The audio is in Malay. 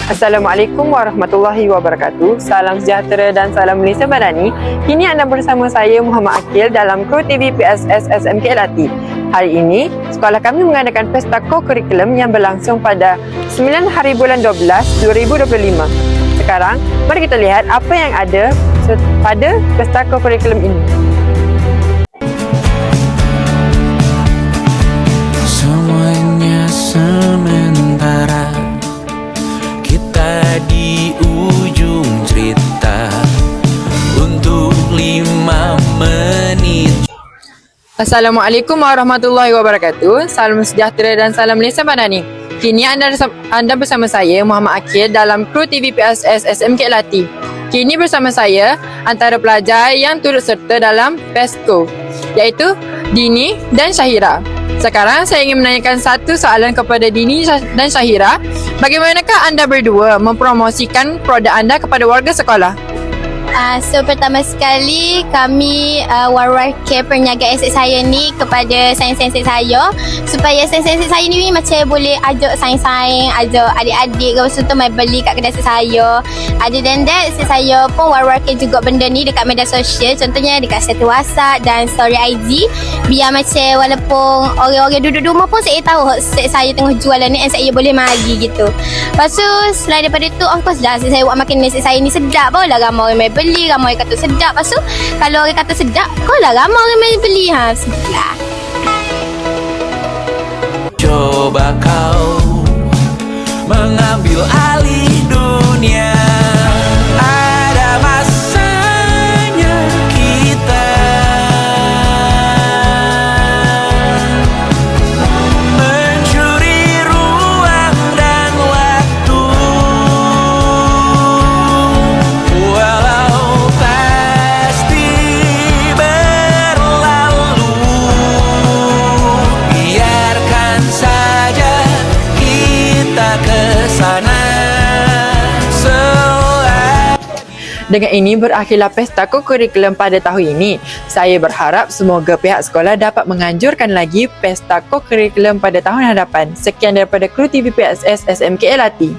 Assalamualaikum warahmatullahi wabarakatuh. Salam sejahtera dan salam Malaysia Madani. Kini anda bersama saya Muhammad Akil dalam Kru TV PSS SMK LRT. Hari ini, sekolah kami mengadakan pesta co-curriculum yang berlangsung pada 9 hari bulan 12, 2025. Sekarang, mari kita lihat apa yang ada pada pesta co-curriculum ini. Semuanya sementara, kita di ujung cerita untuk 5 menit. Assalamualaikum warahmatullahi wabarakatuh. Salam sejahtera dan salam Malaysia Madani. Kini anda bersama saya Muhammad Akil dalam Kru TV PSS SMK LRT. Kini bersama saya antara pelajar yang turut serta dalam PESCO, iaitu Dini dan Syahira. Sekarang saya ingin menanyakan satu soalan kepada Dini dan Syahira. Bagaimanakah anda berdua mempromosikan produk anda kepada warga sekolah? So pertama sekali kami war-warkan perniagaan esek saya ni kepada sains-sains saya, supaya sains-sains saya ni macam boleh ajak sains-sains, ajak adik-adik ke tu mai beli kat kedai esek saya. Other than that, esek saya pun war-warkan juga benda ni dekat media sosial, contohnya dekat status WhatsApp dan story IG, biar macam walaupun orang-orang duduk di rumah pun saya tahu esek saya tengah jualan ni, esek saya boleh mari gitu. Lepas tu selain daripada tu, of course lah esek saya buat makan esek saya ni sedap, barulah ramai orang mai beli, ramai orang kata sedap. Lepas tu kalau orang kata sedap, kau lah ramai orang main beli. Sedap lah. Coba kau mengambil alih dunia. Ada masanya kita mencuri ruang dan waktu, walau pasti berlalu. Biarkan saja kita kesana. Dengan ini berakhirlah pesta co-curriculum pada tahun ini. Saya berharap semoga pihak sekolah dapat menganjurkan lagi pesta co-curriculum pada tahun hadapan. Sekian daripada Kru TV PSS SMK LRT.